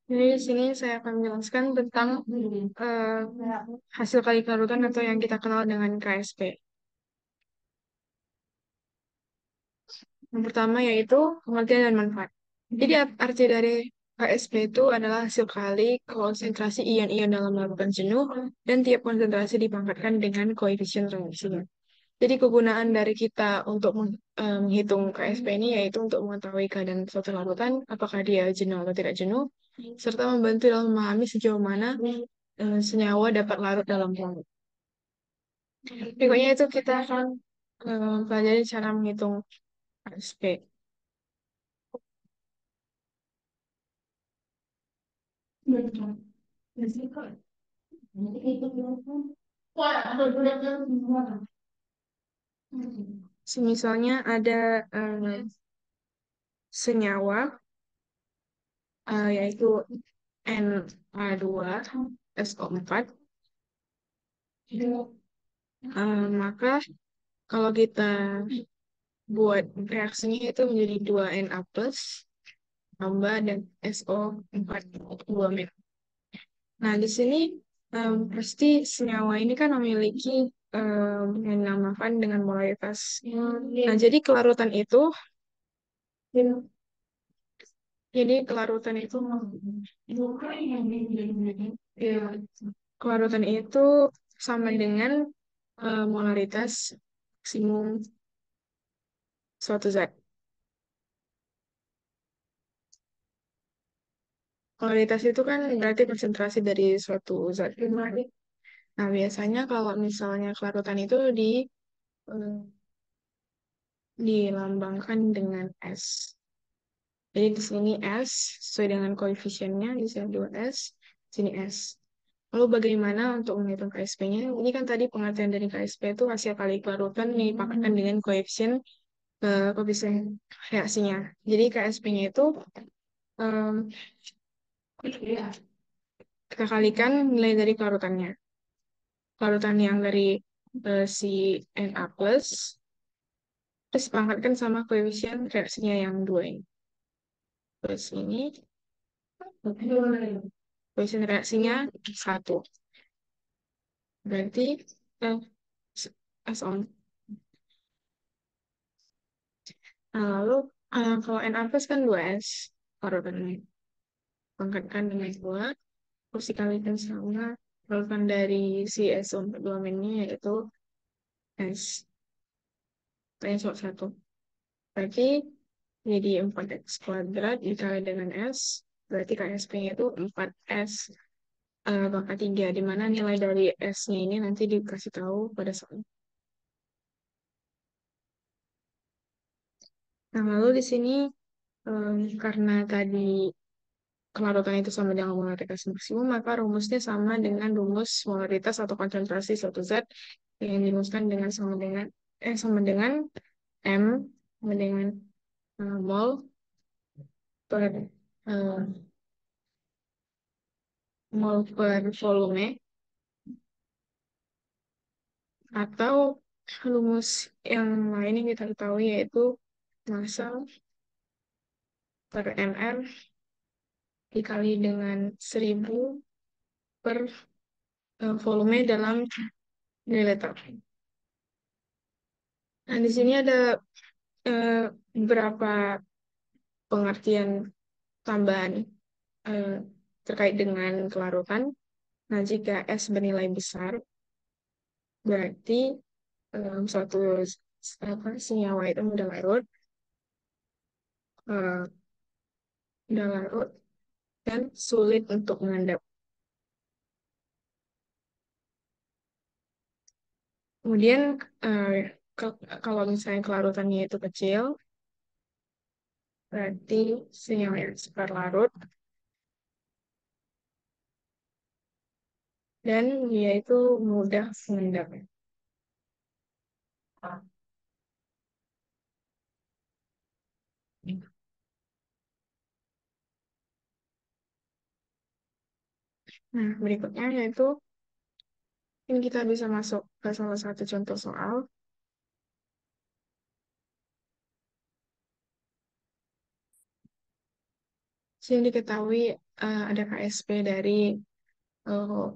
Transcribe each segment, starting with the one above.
Jadi di sini saya akan menjelaskan tentang eh, hasil kali karutan atau yang kita kenal dengan KSP. Yang pertama yaitu pengertian dan manfaat. Jadi arti dari KSP itu adalah hasil kali konsentrasi ion-ion dalam larutan jenuh dan tiap konsentrasi dipangkatkan dengan koefisien reaksinya. Jadi kegunaan dari kita untuk menghitung KSP ini yaitu untuk mengetahui keadaan suatu larutan, apakah dia jenuh atau tidak jenuh, serta membantu dalam memahami sejauh mana senyawa dapat larut dalam larut. Berikutnya itu kita akan pelajari cara menghitung KSP. Misalnya ada senyawa yaitu Na2 SO4. Maka kalau kita buat reaksinya itu menjadi 2Na plus tambah dan SO4 2 met. Nah, di sini pasti senyawa ini kan memiliki yang dinamakan dengan molaritas. Nah, jadi kelarutan itu ya, kelarutan itu sama dengan molaritas maksimum suatu zat. Molaritas itu kan berarti konsentrasi dari suatu zat. Nah, biasanya kalau misalnya kelarutan itu eh, dilambangkan dengan S. Jadi di sini S sesuai dengan koefisiennya, di sini 2S, di sini S. Lalu bagaimana untuk menghitung KSP-nya? Ini kan tadi pengertian dari KSP itu hasil kali kelarutan dipakatkan dengan koefisien reaksinya. Jadi KSP-nya itu em, kita kalikan nilai dari kelarutannya. Kelarutan yang dari si Na plus, terus dipangkatkan sama koefisien reaksinya yang 2 ini. Plus ini, koefisien reaksinya 1. Berarti eh, S on. Nah, lalu kalau Na plus kan 2S. Kelarutannya pangkatkan dengan 2. Terus dikalikan sama kelarutan dari si SO4 ini yaitu S. Tanya 1. Berarti jadi 4x kuadrat dikali dengan S. Berarti KSP-nya itu 4S pangkat 3. Di mana nilai dari S-nya ini nanti dikasih tahu pada soal. Nah, lalu di sini karena tadi kelarutan itu sama dengan molaritas maksimum, maka rumusnya sama dengan rumus molaritas atau konsentrasi suatu zat yang dirumuskan dengan sama dengan M sama dengan mol per mol per volume, atau rumus yang lain yang kita ketahui yaitu massa per ml dikali dengan 1000 per volume dalam mililiter. Nah, di sini ada eh, beberapa pengertian tambahan eh, terkait dengan kelarutan. Nah, jika S bernilai besar, berarti suatu senyawa itu eh, mudah larut dan sulit untuk mengendap. Kemudian eh, kalau misalnya kelarutannya itu kecil, berarti senyawa yang cepat larut dan dia itu mudah mengendap. Nah, berikutnya yaitu ini kita bisa masuk ke salah satu contoh soal. Yang diketahui ada KSP dari eh,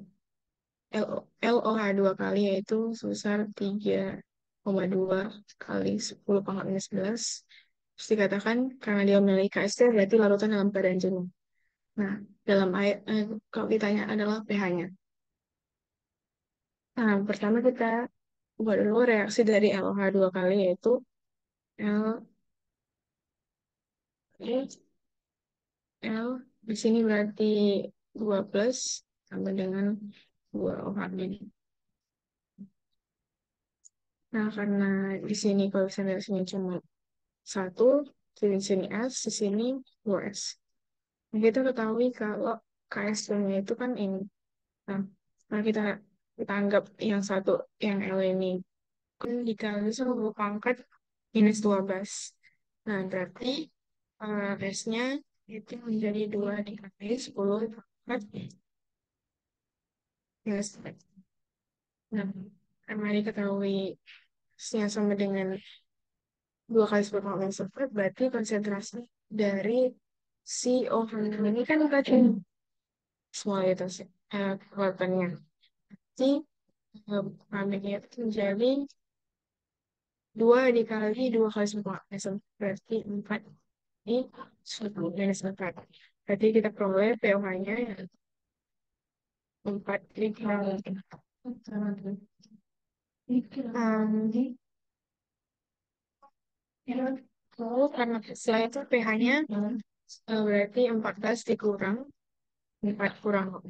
LOH dua kali yaitu sebesar 3,2 kali 10 pangkat minus 11. Terus dikatakan karena dia memiliki KSP berarti larutan dalam keadaan jenuh. Nah, dalam air, kalau ditanya adalah pH-nya. Nah, pertama kita buat dulu reaksi dari LOH dua kali yaitu L, L di sini berarti 2 plus sama dengan 2 OH ini. Nah, karena di sini koefisien reaksinya cuma satu, di sini S, di sini 2S. Nah, kita ketahui kalau KS2-nya itu kan ini. Nah, nah kita anggap yang satu, yang L ini kan dikali 10 pangkat minus 12. Nah, berarti S-nya itu menjadi 2 dikali 10 pangkat minus 12. Nah, karena diketahui S-nya sama dengan 2 kali 10 pangkat minus 12, berarti konsentrasi dari si OH ini kan tadi semua itu sih kekuatannya. Jadi kambingnya itu menjadi 2 dikali 2 kali 10 berarti 4 ini 10 minus 4. Berarti kita peroleh pOH-nya 4 dikali. Lalu karena setelah itu pH-nya berarti 14 dikurang 4 kurang,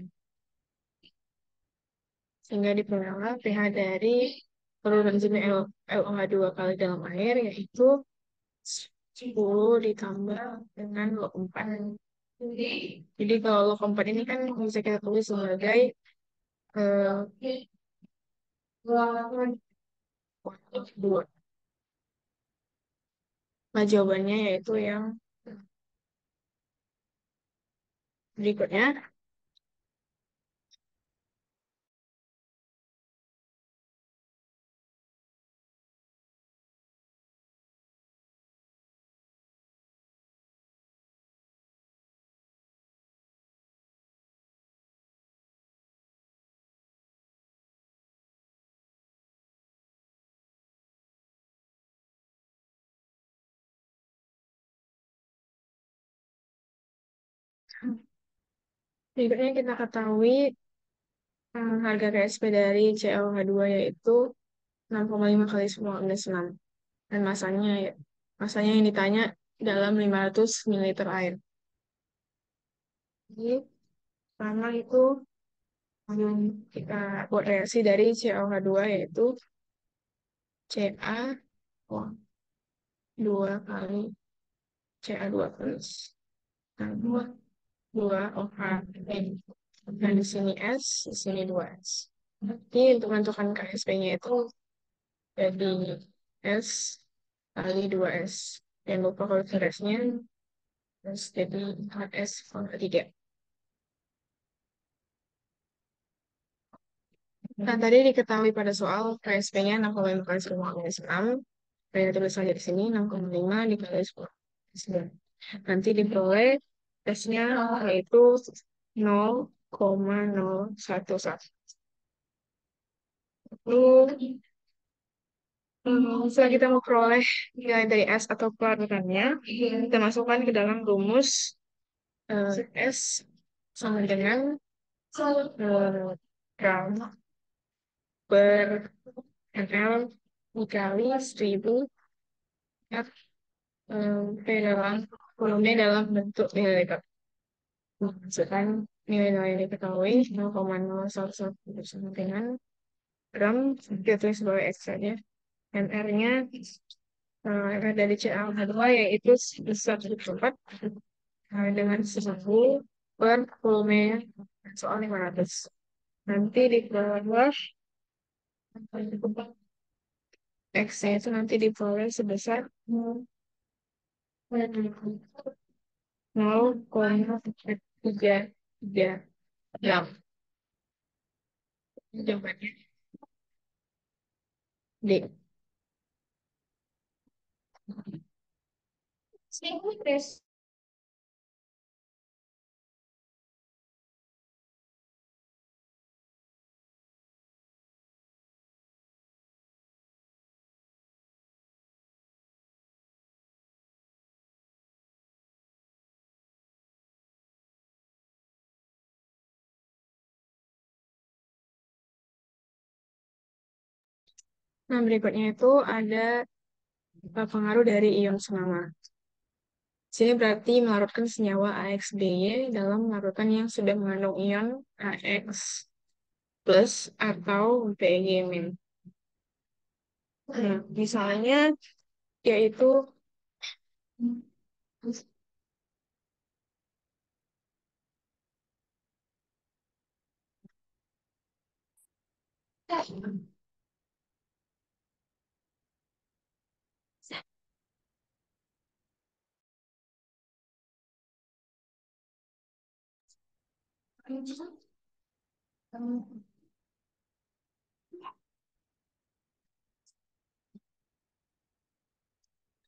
sehingga diperoleh pH dari penurunan jenis LOH 2 kali dalam air yaitu 10 ditambah dengan log 4. Jadi kalau log 4 ini kan bisa kita tulis sebagai dua. Nah, jawabannya yaitu yang berikutnya. Berikutnya kita ketahui harga KSP dari ClH2 yaitu 6,5 kali 10 minus 6. Dan masanya yang ditanya dalam 500 ml air. Jadi, pertama itu kita buat reaksi dari ClH2 yaitu Ca2 kali Ca2 plus nah, 2 OH. Nah, di sini S, di sini 2S. Jadi untuk menentukan KSP-nya itu jadi S kali 2S. Jangan lupa kalau kelasnya terus jadi 4S pangkat 3. Nah, tadi diketahui pada soal KSP-nya 6,5 kali 10 minus 6. Saya tulis saja di sini 6,5 dikali 10 minus 9. Nanti diperoleh tesnya yaitu 0,011. Lalu, setelah kita memperoleh nilai dari S atau kelarutannya, kita masukkan ke dalam rumus S sama dengan gram per ml dikali 1000 F P dalam volume dalam bentuk mililiter. Masukkan nilai-nilai yang diketahui 0,011 sama dengan gram, kita tulis sebagai X saja. MR-nya dari CL2 yaitu sebesar 4 dengan 10 per volume soal 500. Nanti di bawah X-nya itu nanti diperoleh sebesar 0,33 gram. Jawabannya D. Nah, berikutnya itu ada pengaruh dari ion senyawa. Sini berarti melarutkan senyawa AXBY dalam larutan yang sudah mengandung ion AX plus atau Bg-. Nah, misalnya yaitu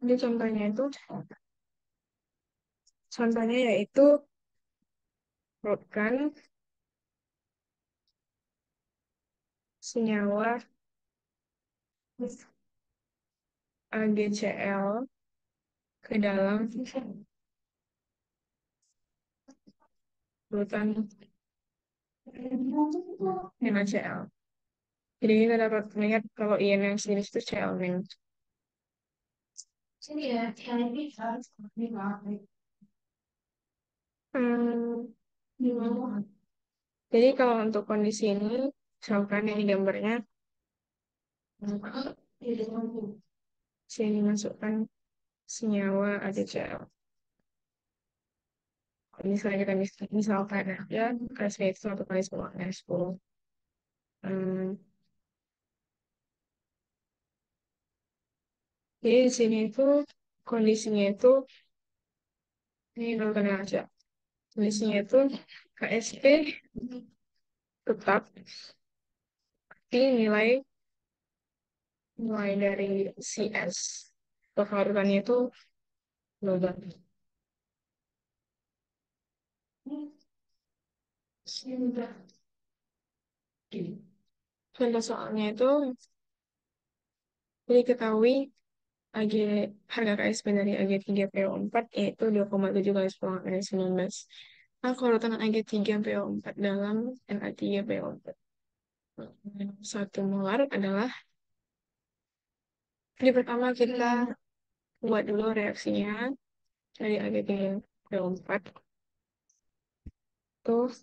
ini contohnya yaitu larutkan senyawa AgCl ke dalam larutan NaCl. Jadi kita dapat melihat kalau ion yang sejenis itu Cl-. Hmm, jadi kalau untuk kondisi ini, misalkan yang di gambarnya, sini masukkan senyawa AgCl. Misalnya kita misalkan ya KSP itu 1 kali 10 × 10. Hmm, jadi di sini itu kondisinya itu ini nonton aja. Kondisinya itu KSP tetap, tapi nilai nilai dari CS perkarutannya itu global. Contoh soalnya itu diketahui AG harga KSP dari Ag3PO4 yaitu 2,7 × 10⁻19. Nah, kerutan Ag3PO4 dalam Na3PO4 1 molar adalah, jadi pertama kita buat dulu reaksinya dari Ag3PO4 tuh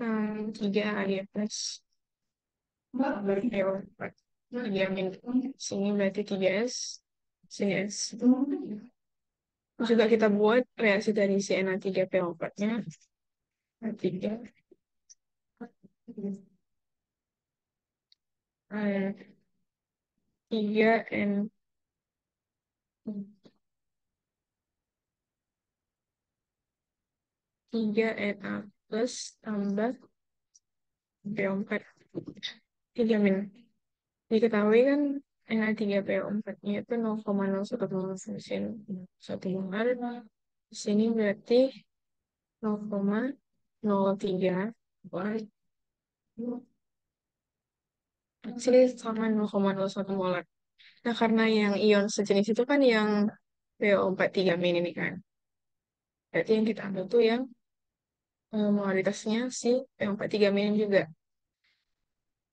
3 Ag plus PO4 3 min, sini berarti 3S sini S. Juga kita buat reaksi dari si Na3PO4 nya tiga 3 N 3Na plus tambah PO4 3 min. Diketahui kan Na3PO4 nya itu 0,01% 1 molar. Di sini berarti 0,03 molar. Sini sama 0,01 molar. Nah, karena yang ion sejenis itu kan yang PO4 3 min ini kan. Berarti yang kita ambil tuh yang molaritasnya si PO4 3 min juga.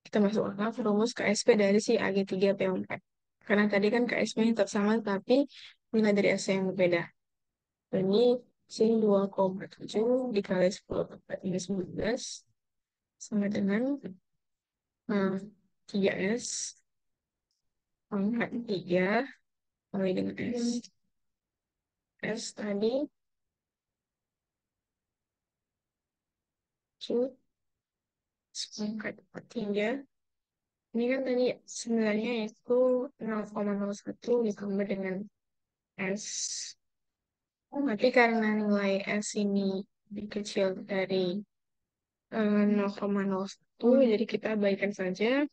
Kita masukkan ke rumus KSP dari si Ag3PO4. Karena tadi kan KSP-nya tetap sama, tapi nilai dari S yang berbeda. Ini sini 2,7 dikali 10⁻19 sama dengan 3S pangkat 3 kali dengan S. S tadi Q pangkat 3. Ini kan tadi sebenarnya itu 0,01 ditambah dengan S. Tapi karena nilai S ini lebih kecil dari 0,01, jadi kita baikkan saja.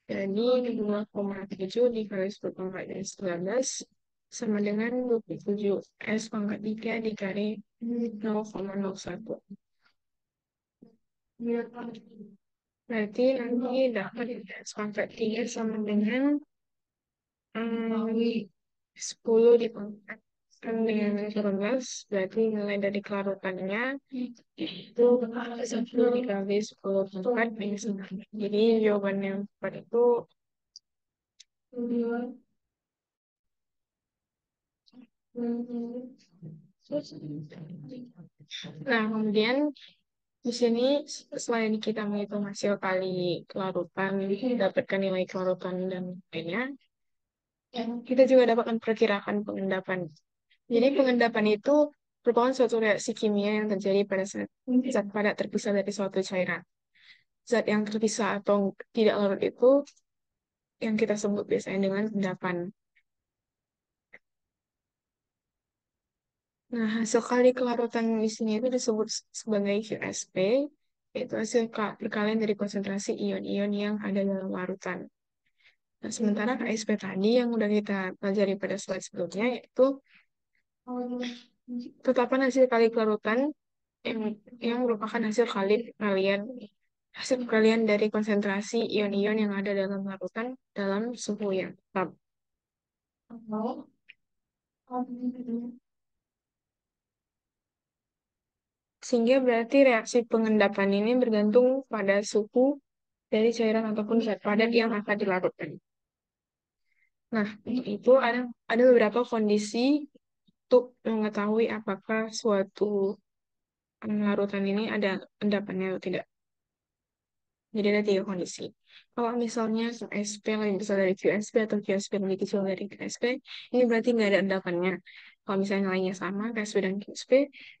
Jadi 2,7 dikali 10⁻19 sama dengan 27 S pangkat 3 dikali 0,01. Berarti nanti dapat S pangkat 3 sama dengan 10 dipangkat kan dengan 18 berarti nilai dari kelarutannya itu 1 dikali 10 pangkat minus 6. Jadi jawaban yang tepat itu nah kemudian di sini selain kita menghitung hasil kali kelarutan, mendapatkan nilai kelarutan dan lainnya, kita juga dapat memperkirakan pengendapan. Jadi pengendapan itu merupakan suatu reaksi kimia yang terjadi pada saat zat padat terpisah dari suatu cairan. Zat yang terpisah atau tidak larut itu yang kita sebut biasanya dengan endapan. Nah, hasil kali kelarutan di sini itu disebut sebagai QSP, yaitu hasil perkalian dari konsentrasi ion-ion yang ada dalam larutan. Nah, sementara KSP tadi yang udah kita pelajari pada slide sebelumnya, yaitu tetapan hasil kali kelarutan yang merupakan hasil perkalian dari konsentrasi ion-ion yang ada dalam larutan dalam suhu yang tetap. Sehingga berarti reaksi pengendapan ini bergantung pada suhu dari cairan ataupun zat padat yang akan dilarutkan. Nah, untuk itu ada beberapa kondisi untuk mengetahui apakah suatu larutan ini ada endapannya atau tidak. Jadi ada 3 kondisi. Kalau misalnya QSP lebih besar dari QSP atau QSP lebih kecil dari QSP, ini berarti nggak ada endapannya. Kalau misalnya nilainya sama, QSP dan QSP,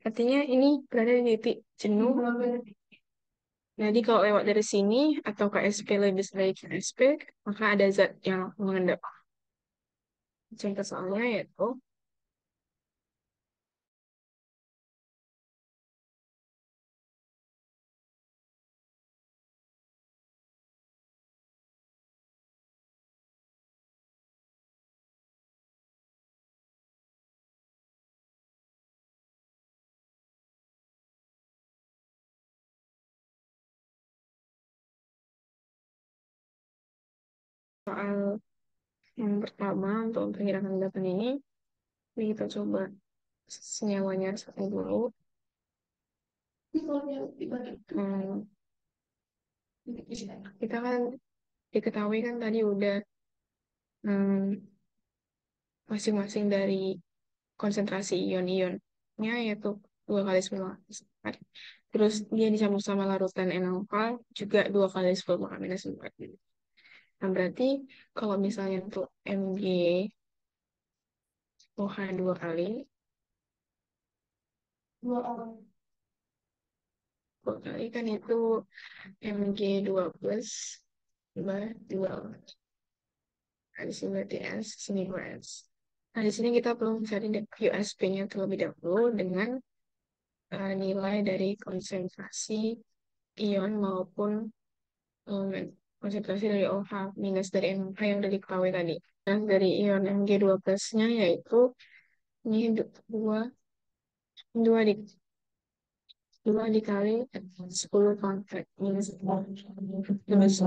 artinya ini berada di titik jenuh. Jadi kalau lewat dari sini atau KSP lebih besar dari QSP, maka ada zat yang mengendap. Contoh soalnya yaitu soal yang pertama untuk pergerakan endapan ini kita coba senyawanya satu dulu. Hmm, kita kan diketahui kan tadi udah hmm, masing-masing dari konsentrasi ion-ionnya yaitu 2 kali 10 terus dia dicampur sama larutan NaOH juga 2 kali 10 - 4. Nah berarti kalau misalnya untuk MgOH 2 kali 2 kali kan itu Mg2 plus tambah 2. Nah, di sini berarti S, sini 2S. Nah, di sini kita belum cari QSP-nya terlebih dahulu dengan nilai dari konsentrasi ion maupun um, konsentrasi dari OH minus dari NH yang udah diketahui tadi. Nah, dari ion Mg2 plus-nya yaitu ini 2 dikali 10 pangkat minus terus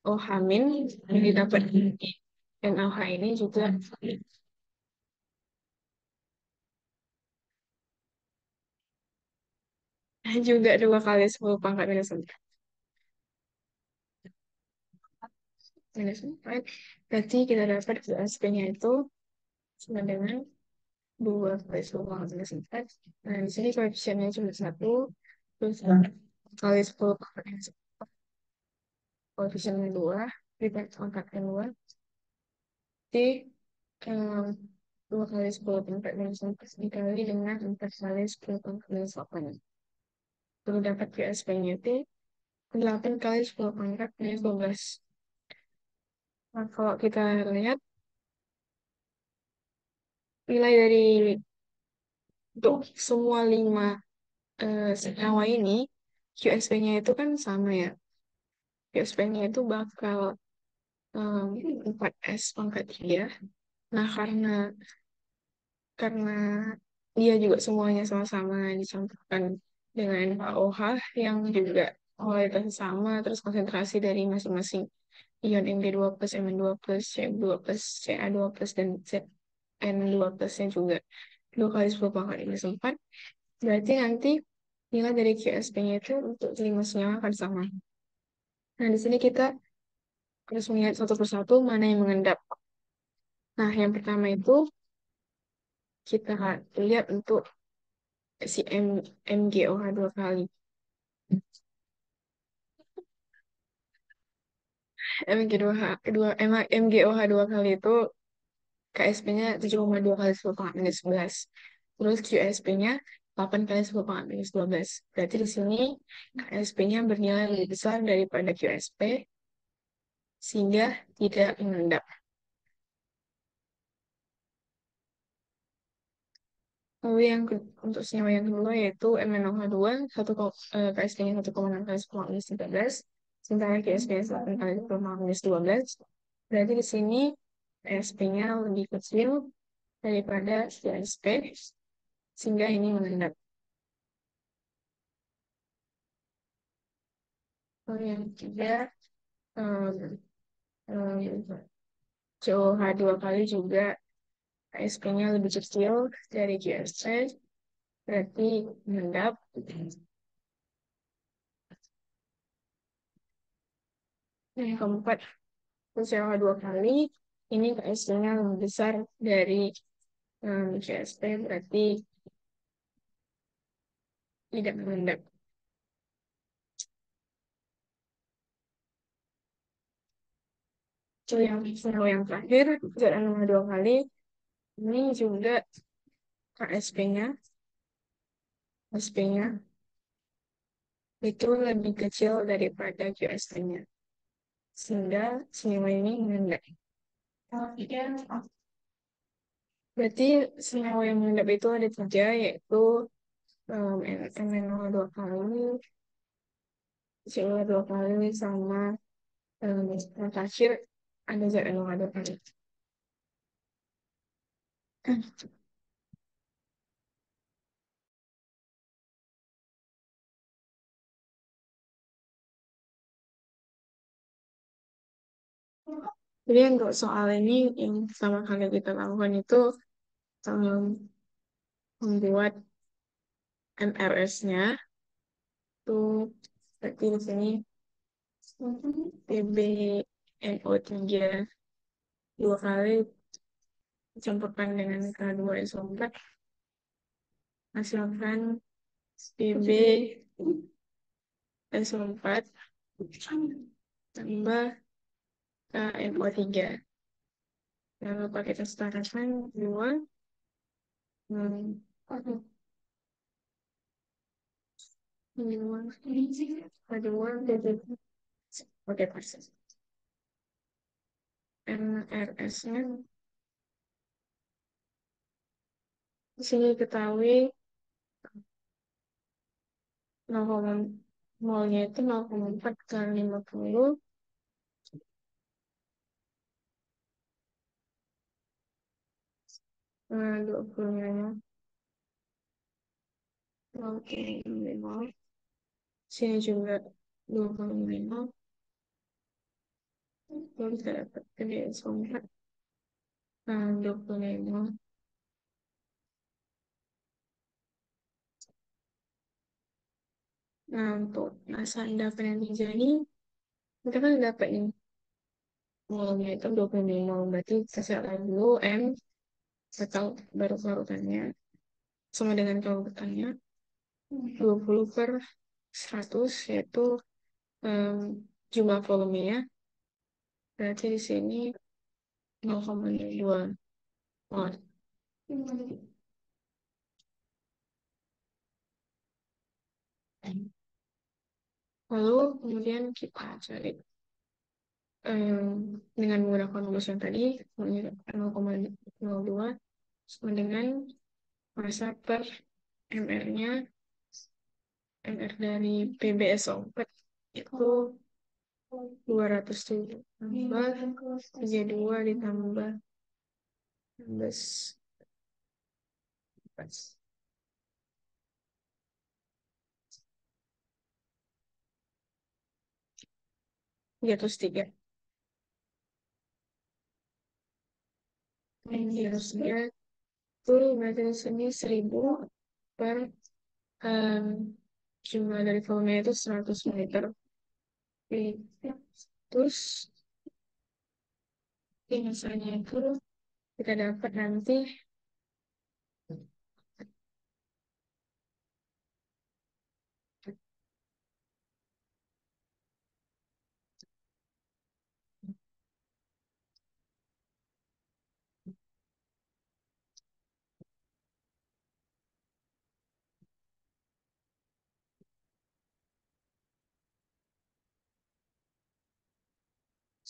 OH min yang didapat dan OH ini juga juga 2 kali 10 pangkat minus 4. Berarti kita dapat QSP-nya itu sama dengan 2 kali 10 pangkat minus 4. Nah, di sini koefisiennya cuma 1, terus kali 10 pangkat minus 4. Koefisiennya 2, dipangkatkan 2. Jadi, um, 2 kali 10 pangkat minus 4 dikali dengan 4 kali 10 pangkat minus 8. Lalu dapat QSP-nya itu 8 kali 10 pangkat minus 12. Nah, kalau kita lihat nilai dari untuk semua 5 senyawa ini, QSP-nya itu kan sama ya. QSP-nya itu bakal um, 4S pangkat 3. Nah, karena dia juga semuanya sama-sama dicampurkan dengan OH yang juga kualitasnya sama, terus konsentrasi dari masing-masing ion Mg2 plus, Mn2 plus, Cl2 plus, Ca2 plus, dan Z. N12-nya juga 2 kali 10 pangkat minus 4. Berarti nanti nilai dari QSP-nya itu untuk kelima senyawa akan sama. Nah, di sini kita harus melihat satu persatu mana yang mengendap. Nah, yang pertama itu kita lihat untuk si MgOH 2 kali. MgOH 2, MgOH 2 kali itu KSP-nya 7,2 kali 10 pangkat minus 11. Terus QSP-nya 8 kali 10 pangkat minus 12. Berarti di sini KSP-nya bernilai lebih besar daripada QSP, sehingga tidak mengendap. Lalu untuk senyawa yang kedua yaitu MnOH2, KSP-nya 1,6 kali 10 pangkat minus 13, sementara QSP-nya 8 kali 10 pangkat minus 12. Berarti di sini KSP-nya lebih kecil daripada QSP, sehingga ini mengendap. Lalu yang ketiga, um, COH 2 kali juga KSP-nya lebih kecil dari QSP, berarti mengendap. Yang keempat, COH 2 kali, ini KSP-nya lebih besar dari QSP, berarti tidak mengendap. Senyawa yang terakhir, ZN 2 kali, ini juga KSP-nya KSP-nya itu lebih kecil daripada QSP-nya. Sehingga senyawa ini mengendap. Berarti senyawa yang mengendap itu ada 3, yaitu MnO 2 kali, CO 2 kali, sama yang terakhir ada ZnO 2 kali. Jadi untuk soal ini yang pertama kali kita lakukan itu membuat MRS-nya tuh berarti di sini PbNO3 2 kali dicampurkan dengan K2SO4 hasilkan PbSO4 tambah KNO3. Lalu pakai kita setarakan 2 oke, persis. MRS-nya di sini ketahui 0, molnya itu 0,4 kali 50, 20-nya. Oke, 5. Sini juga 25. Lalu kita dapat PbSO4 25. Nah, untuk masa endapan yang terjadi, kita kan dapat ini. Molnya itu 25, berarti kita siapkan dulu M, atau baru kelarutannya, sama dengan kelarutannya, 20/100, yaitu jumlah volumenya. Berarti di sini 0,2 mol. Lalu kemudian kita cari dengan menggunakan rumus yang tadi 0,02 sama dengan massa per MR-nya, MR dari PbSO4 itu 207 tambah 32 ditambah 16 303. Harusnya itu berarti di sini 1000 per em, jumlah dari volume itu 100 liter. Oke. Terus misalnya itu kita dapat nanti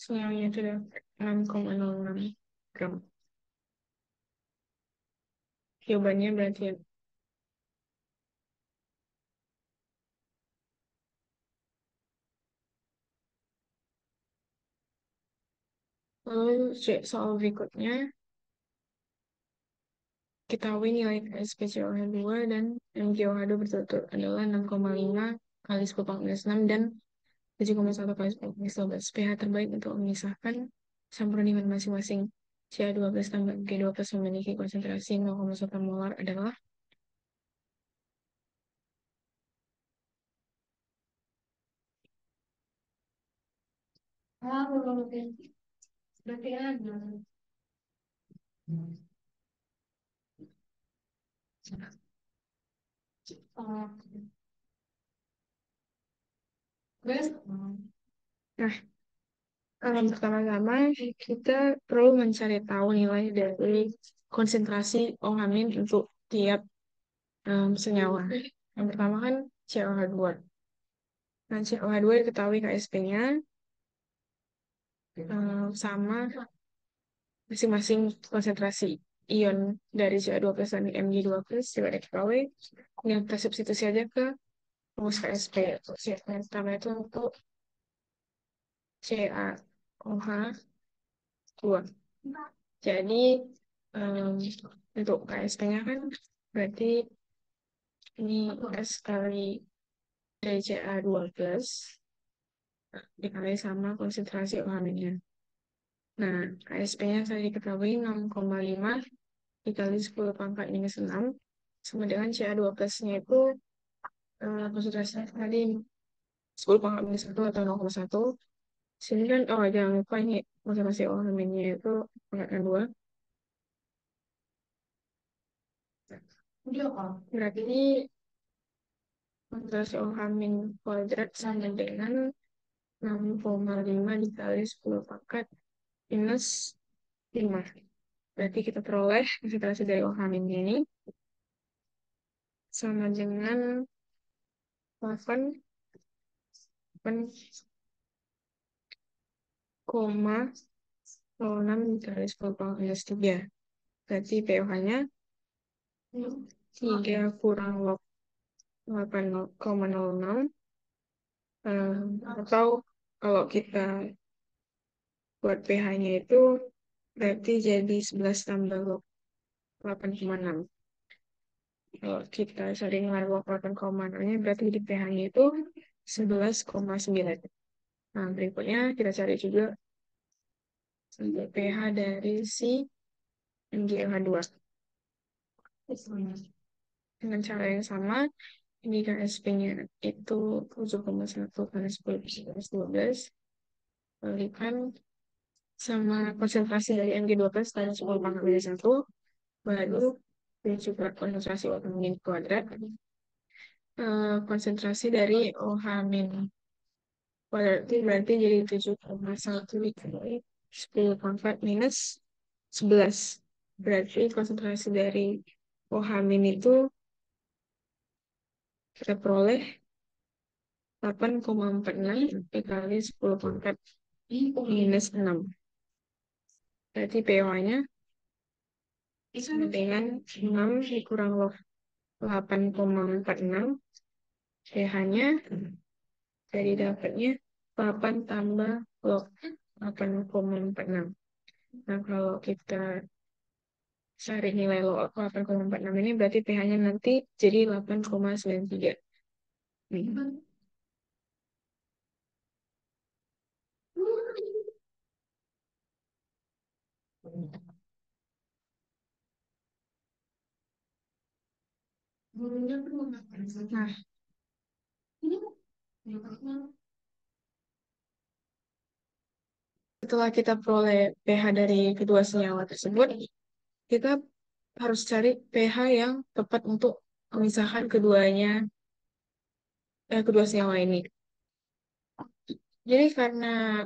semuanya itu dapat 6,06 gram. Jawabannya berarti ya. Lalu cek soal berikutnya, ketahui nilai KSPCOH2 dan MgOH2 berturut-turut adalah 6,5 kali 10 pangkat 6 dan 7,1 kali 10 pangkat 12. pH terbaik untuk memisahkan campuran ion masing-masing. Ca12 tambah G12 memiliki konsentrasi 0,1 molar adalah berarti ada. Nah, pertama-tama kita perlu mencari tahu nilai dari konsentrasi OH- untuk tiap senyawa. Yang pertama kan COH2. Nah, COH2 diketahui KSP-nya sama masing-masing konsentrasi ion dari Ca2+ dan Mg2+ juga diketahui. Yang kita substitusi aja ke rumus KSP. Yang pertama itu untuk CaOH2. Jadi untuk KSP-nya kan berarti ini S kali dari Ca2+ dikali sama konsentrasi OH-nya. Nah, KSP-nya saya diketahui 6,5 dikali 10 pangkat minus 6 sama dengan Ca2+-nya itu konsentrasinya tadi 10 pangkat minus 1 atau 0,1. Sini kan, oh jangan lupa ini konsentrasi OH-nya itu pangkat 2. Berarti konsentrasi OH- kuadrat sama dengan 6,5 dikali 10 pangkat minus 5. Berarti kita peroleh konsentrasi dari OH- ini sama dengan 8,06 dikali 10 pangkat minus 3. Berarti pOH-nya 3 kurang log 8,06. Atau kalau kita buat pH-nya itu berarti jadi 11 tambah log 8,6. Kalau kita sering log 8,6-nya berarti di pH-nya itu 11,9. Nah, berikutnya kita cari juga untuk pH dari si MgOH2. Dengan cara yang sama, ini KSP-nya itu 7,1 kali 10 plus 12 kalikan sama konsentrasi dari Mg2+ kali 10 pangkat minus 1 baru dan juga konsentrasi OH- kuadrat. Konsentrasi dari OH- kuadrat itu berarti jadi 7,1 dikali 10 pangkat minus 11. Berarti konsentrasi dari OH- itu kita peroleh 8,46 dikali 10 pangkat minus 6. Berarti pH-nya sama dengan 6 dikurang log 8,46. pH-nya jadi dapatnya 8 tambah log 8,46. Nah, kalau kita cari nilai log 8,46 ini berarti pH-nya nanti jadi 8,93. Hmm. Nah, setelah kita peroleh pH dari kedua senyawa tersebut, kita harus cari pH yang tepat untuk memisahkan kedua senyawa ini. Jadi karena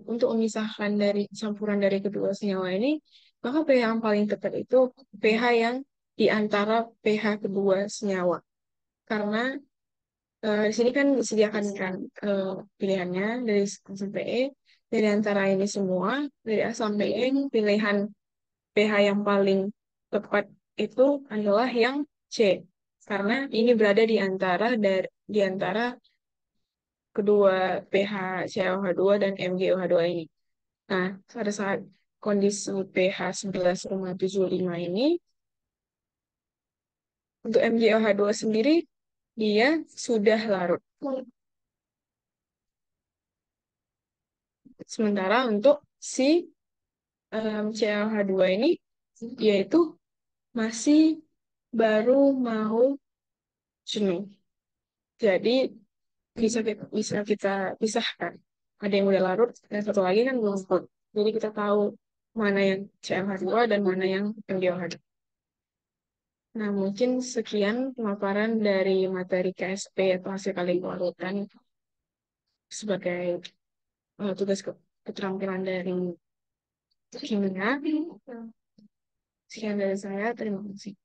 untuk memisahkan dari campuran dari kedua senyawa ini, maka pH yang paling tepat itu pH yang di antara pH kedua senyawa. Karena di sini kan disediakan kan pilihannya dari A sampai E. Dari antara ini semua, dari A sampai E, pilihan pH yang paling tepat itu adalah yang C. Karena ini berada di antara kedua pH CaOH2 dan MgOH2 ini. Nah, pada saat kondisi pH 11,75 ini, untuk MgOH2 sendiri, dia sudah larut. Sementara untuk si CaOH2 ini, dia itu masih baru mau jenuh. Jadi, bisa kita pisahkan. Ada yang udah larut, dan satu lagi kan belum larut. Jadi, kita tahu mana yang CaOH2 dan mana yang MgOH2. Nah, mungkin sekian pemaparan dari materi KSP atau hasil kali pelarutan sebagai tugas keterampilan dari kimia. Sekian dari saya, terima kasih.